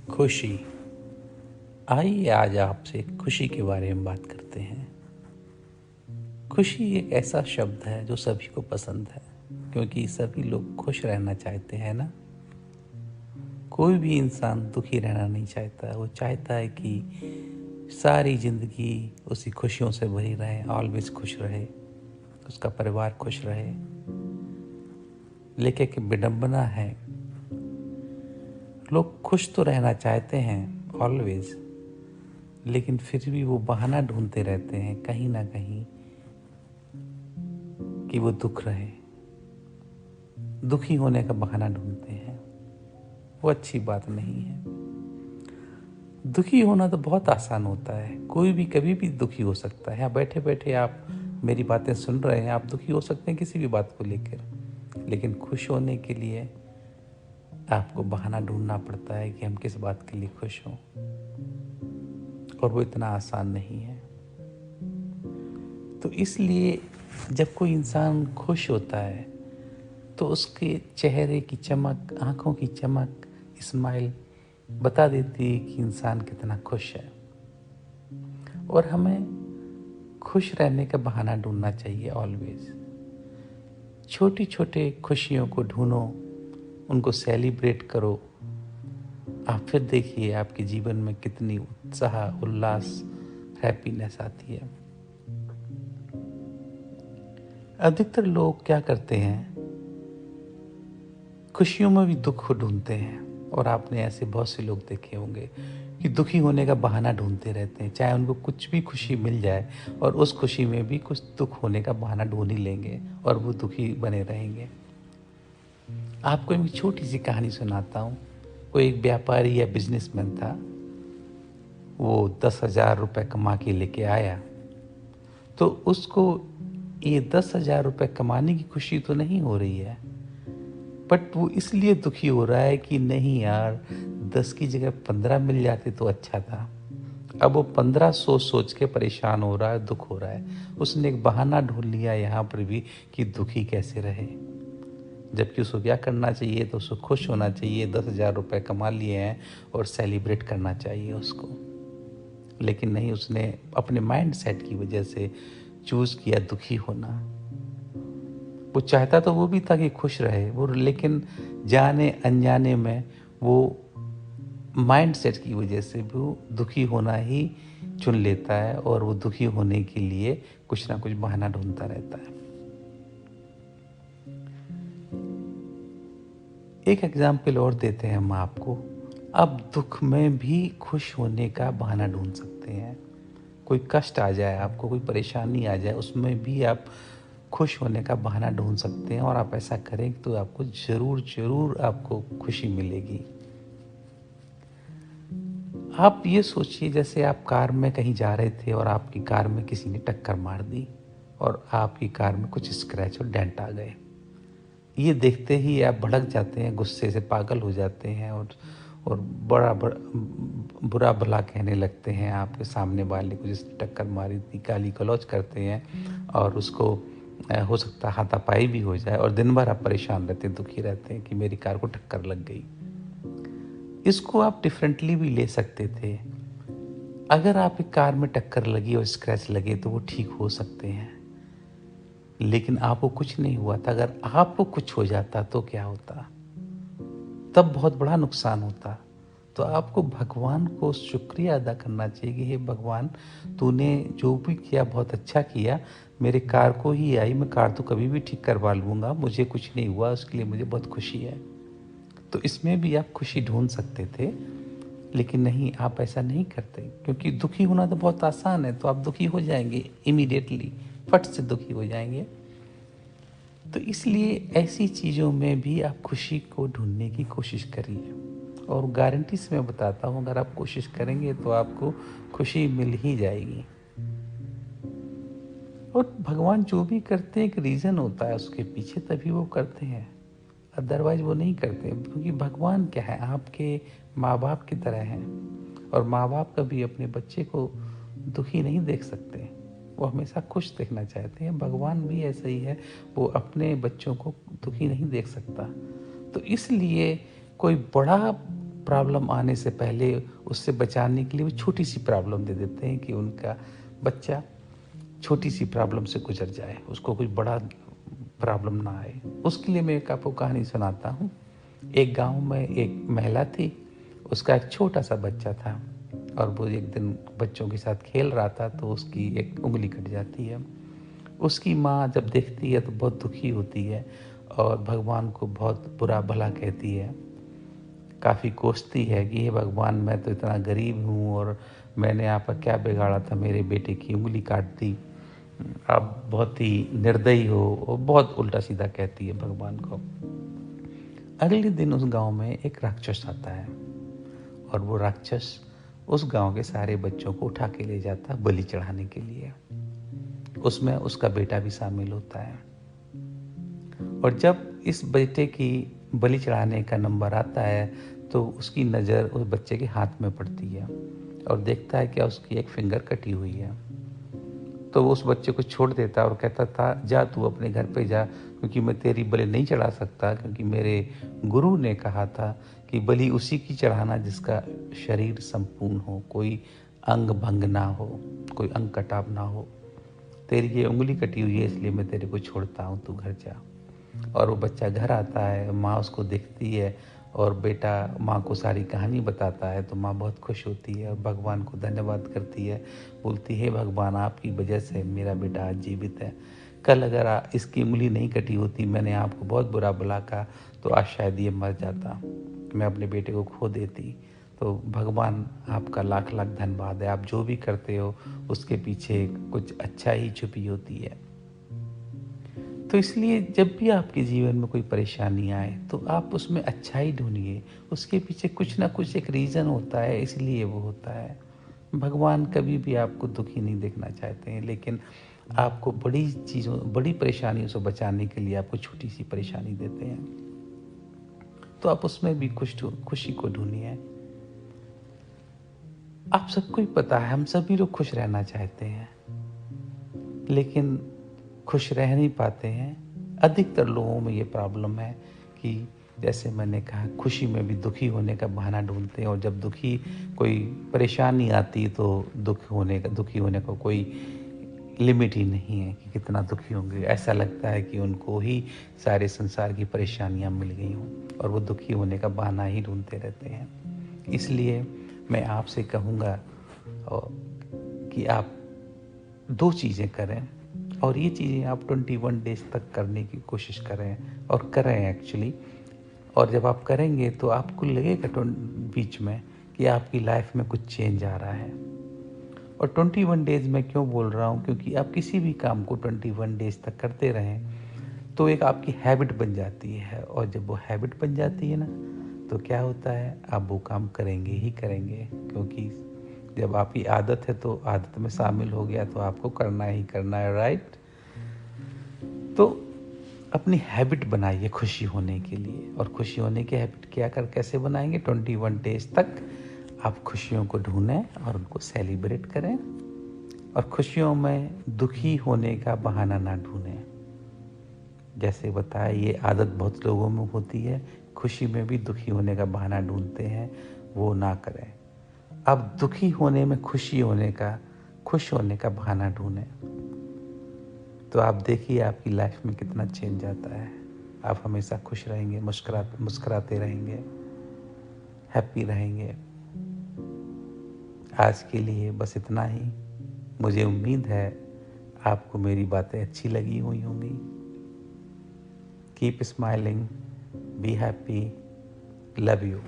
खुशी। आइए आज आपसे खुशी के बारे में बात करते हैं। खुशी एक ऐसा शब्द है जो सभी को पसंद है, क्योंकि सभी लोग खुश रहना चाहते हैं ना। कोई भी इंसान दुखी रहना नहीं चाहता। वो चाहता है कि सारी जिंदगी उसी खुशियों से भरी रहे, ऑलवेज खुश रहे, उसका परिवार खुश रहे। लेकिन एक विडंबना है, लोग खुश तो रहना चाहते हैं ऑलवेज, लेकिन फिर भी वो बहाना ढूंढते रहते हैं कहीं ना कहीं कि वो दुख रहे, दुखी होने का बहाना ढूंढते हैं। वो अच्छी बात नहीं है। दुखी होना तो बहुत आसान होता है, कोई भी कभी भी दुखी हो सकता है। यहाँ बैठे बैठे आप मेरी बातें सुन रहे हैं, आप दुखी हो सकते हैं किसी भी बात को लेकर, लेकिन खुश होने के लिए आपको बहाना ढूंढना पड़ता है कि हम किस बात के लिए खुश हों, और वो इतना आसान नहीं है। तो इसलिए जब कोई इंसान खुश होता है तो उसके चेहरे की चमक, आंखों की चमक, स्माइल बता देती है कि इंसान कितना खुश है। और हमें खुश रहने का बहाना ढूंढना चाहिए ऑलवेज। छोटी छोटी खुशियों को ढूंढो, उनको सेलिब्रेट करो। आप फिर देखिए आपके जीवन में कितनी उत्साह, उल्लास, हैप्पीनेस आती है। अधिकतर लोग क्या करते हैं, खुशियों में भी दुख ढूंढते हैं। और आपने ऐसे बहुत से लोग देखे होंगे कि दुखी होने का बहाना ढूंढते रहते हैं, चाहे उनको कुछ भी खुशी मिल जाए और उस खुशी में भी कुछ दुख होने का बहाना ढूंढ ही लेंगे और वो दुखी बने रहेंगे। आपको एक छोटी सी कहानी सुनाता हूँ। कोई एक व्यापारी या बिजनेसमैन था। वो 10,000 रुपये कमा के लेके आया, तो उसको ये 10,000 रुपये कमाने की खुशी तो नहीं हो रही है, बट वो इसलिए दुखी हो रहा है कि नहीं यार, 10 की जगह 15 मिल जाते तो अच्छा था। अब वो 15 सोच सोच के परेशान हो रहा है, दुख हो रहा है। उसने एक बहाना ढूंढ लिया यहाँ पर भी कि दुखी कैसे रहे, जबकि उसको क्या करना चाहिए, तो उसको खुश होना चाहिए। 10,000 रुपये कमा लिए हैं और सेलिब्रेट करना चाहिए उसको। लेकिन नहीं, उसने अपने माइंड सेट की वजह से चूज किया दुखी होना। वो चाहता तो वो भी था कि खुश रहे वो, लेकिन जाने अनजाने में वो माइंड सेट की वजह से वो दुखी होना ही चुन लेता है, और वो दुखी होने के लिए कुछ ना कुछ बहाना ढूंढता रहता है। एक एग्जाम्पल और देते हैं हम आपको। अब दुख में भी खुश होने का बहाना ढूंढ सकते हैं। कोई कष्ट आ जाए आपको, कोई परेशानी आ जाए, उसमें भी आप खुश होने का बहाना ढूंढ सकते हैं। और आप ऐसा करें तो आपको जरूर जरूर आपको खुशी मिलेगी। आप ये सोचिए, जैसे आप कार में कहीं जा रहे थे और आपकी कार में किसी ने टक्कर मार दी और आपकी कार में कुछ स्क्रैच और डेंट आ गए। ये देखते ही आप भड़क जाते हैं, गुस्से से पागल हो जाते हैं और बुरा भला कहने लगते हैं आपके सामने वाले को जिसने टक्कर मारी थी, गाली गलौज करते हैं, और उसको हो सकता है हाथापाई भी हो जाए। और दिन भर आप परेशान रहते हैं, दुखी रहते हैं कि मेरी कार को टक्कर लग गई। इसको आप डिफरेंटली भी ले सकते थे। अगर आप एक कार में टक्कर लगी और स्क्रैच लगे तो वो ठीक हो सकते हैं, लेकिन आपको कुछ नहीं हुआ था। अगर आपको कुछ हो जाता तो क्या होता, तब बहुत बड़ा नुकसान होता। तो आपको भगवान को शुक्रिया अदा करना चाहिए कि हे भगवान, तूने जो भी किया बहुत अच्छा किया। मेरे कार को ही आई, मैं कार तो कभी भी ठीक करवा लूँगा, मुझे कुछ नहीं हुआ, उसके लिए मुझे बहुत खुशी है। तो इसमें भी आप खुशी ढूंढ सकते थे, लेकिन नहीं, आप ऐसा नहीं करते, क्योंकि दुखी होना तो बहुत आसान है। तो आप दुखी हो जाएंगे इमीडिएटली, फट से दुखी हो जाएंगे। तो इसलिए ऐसी चीज़ों में भी आप खुशी को ढूंढने की कोशिश करिए, और गारंटी से मैं बताता हूँ, अगर आप कोशिश करेंगे तो आपको खुशी मिल ही जाएगी। और भगवान जो भी करते हैं एक रीज़न होता है उसके पीछे, तभी वो करते हैं, अदरवाइज वो नहीं करते। क्योंकि भगवान क्या है, आपके माँ बाप की तरह हैं, और माँ बाप कभी अपने बच्चे को दुखी नहीं देख सकते, वो हमेशा खुश देखना चाहते हैं। भगवान भी ऐसा ही है, वो अपने बच्चों को दुखी नहीं देख सकता। तो इसलिए कोई बड़ा प्रॉब्लम आने से पहले उससे बचाने के लिए वो छोटी सी प्रॉब्लम दे देते हैं कि उनका बच्चा छोटी सी प्रॉब्लम से गुजर जाए, उसको कोई बड़ा प्रॉब्लम ना आए। उसके लिए मैं एक आपको कहानी सुनाता हूँ। एक गांव में एक महिला थी, उसका एक छोटा सा बच्चा था और वो एक दिन बच्चों के साथ खेल रहा था तो उसकी एक उंगली कट जाती है। उसकी माँ जब देखती है तो बहुत दुखी होती है और भगवान को बहुत बुरा भला कहती है, काफ़ी कोसती है कि हे भगवान, मैं तो इतना गरीब हूँ और मैंने आपका क्या बिगाड़ा था, मेरे बेटे की उंगली काट दी, आप बहुत ही निर्दयी हो, और बहुत उल्टा सीधा कहती है भगवान को। अगले दिन उस गांव में एक राक्षस आता है और वो राक्षस उस गांव के सारे बच्चों को उठा के ले जाता है बलि चढ़ाने के लिए। उसमें उसका बेटा भी शामिल होता है और जब इस बेटे की बलि चढ़ाने का नंबर आता है तो उसकी नज़र उस बच्चे के हाथ में पड़ती है और देखता है क्या उसकी एक फिंगर कटी हुई है। तो वो उस बच्चे को छोड़ देता और कहता था, जा तू अपने घर पे जा, क्योंकि मैं तेरी बलि नहीं चढ़ा सकता, क्योंकि मेरे गुरु ने कहा था कि बलि उसी की चढ़ाना जिसका शरीर संपूर्ण हो, कोई अंग भंग ना हो, कोई अंग कटाव ना हो। तेरी ये उंगली कटी हुई है इसलिए मैं तेरे को छोड़ता हूँ, तू घर जा। और वो बच्चा घर आता है, माँ उसको देखती है और बेटा माँ को सारी कहानी बताता है तो माँ बहुत खुश होती है और भगवान को धन्यवाद करती है, बोलती है भगवान, आपकी वजह से मेरा बेटा आज जीवित है। कल अगर इसकी उंगली नहीं कटी होती, मैंने आपको बहुत बुरा भला कहा, तो आज शायद ये मर जाता, मैं अपने बेटे को खो देती। तो भगवान आपका लाख लाख धन्यवाद है, आप जो भी करते हो उसके पीछे कुछ अच्छा ही छुपी होती है। तो इसलिए जब भी आपके जीवन में कोई परेशानी आए तो आप उसमें अच्छाई ढूंढिए, उसके पीछे कुछ ना कुछ एक रीज़न होता है, इसलिए वो होता है। भगवान कभी भी आपको दुखी नहीं देखना चाहते हैं, लेकिन आपको बड़ी चीज़ों, बड़ी परेशानियों से बचाने के लिए आपको छोटी सी परेशानी देते हैं। तो आप उसमें भी खुशी को ढूंढिए। आप सबको ही पता है, हम सभी लोग खुश रहना चाहते हैं, लेकिन खुश रह नहीं पाते हैं। अधिकतर लोगों में ये प्रॉब्लम है कि जैसे मैंने कहा, खुशी में भी दुखी होने का बहाना ढूंढते हैं और जब दुखी कोई परेशानी आती तो दुखी होने का कोई लिमिट ही नहीं है कि कितना दुखी होंगे। ऐसा लगता है कि उनको ही सारे संसार की परेशानियां मिल गई हों और वो दुखी होने का बहाना ही ढूंढते रहते हैं। इसलिए मैं आपसे कहूँगा कि आप दो चीज़ें करें, और ये चीज़ें आप 21 डेज तक करने की कोशिश करें और करें एक्चुअली। और जब आप करेंगे तो आपको लगेगा बीच में कि आपकी लाइफ में कुछ चेंज आ रहा है। और 21 डेज में क्यों बोल रहा हूँ, क्योंकि आप किसी भी काम को 21 डेज तक करते रहें तो एक आपकी हैबिट बन जाती है, और जब वो हैबिट बन जाती है ना, तो क्या होता है, आप वो काम करेंगे ही करेंगे, क्योंकि जब आपकी आदत है तो आदत में शामिल हो गया तो आपको करना ही करना है, राइट। तो अपनी हैबिट बनाइए खुशी होने के लिए, और खुशी होने की हैबिट कैसे बनाएंगे, 21 डेज तक आप खुशियों को ढूंढें और उनको सेलिब्रेट करें, और खुशियों में दुखी होने का बहाना ना ढूंढें। जैसे बताया, ये आदत बहुत लोगों में होती है, खुशी में भी दुखी होने का बहाना ढूंढते हैं, वो ना करें। अब दुखी होने में खुश होने का बहाना ढूंढें, तो आप देखिए आपकी लाइफ में कितना चेंज आता है। आप हमेशा खुश रहेंगे, मुस्कुराते रहेंगे, हैप्पी रहेंगे। आज के लिए बस इतना ही। मुझे उम्मीद है आपको मेरी बातें अच्छी लगी हुई होंगी। Keep smiling, be happy, love you.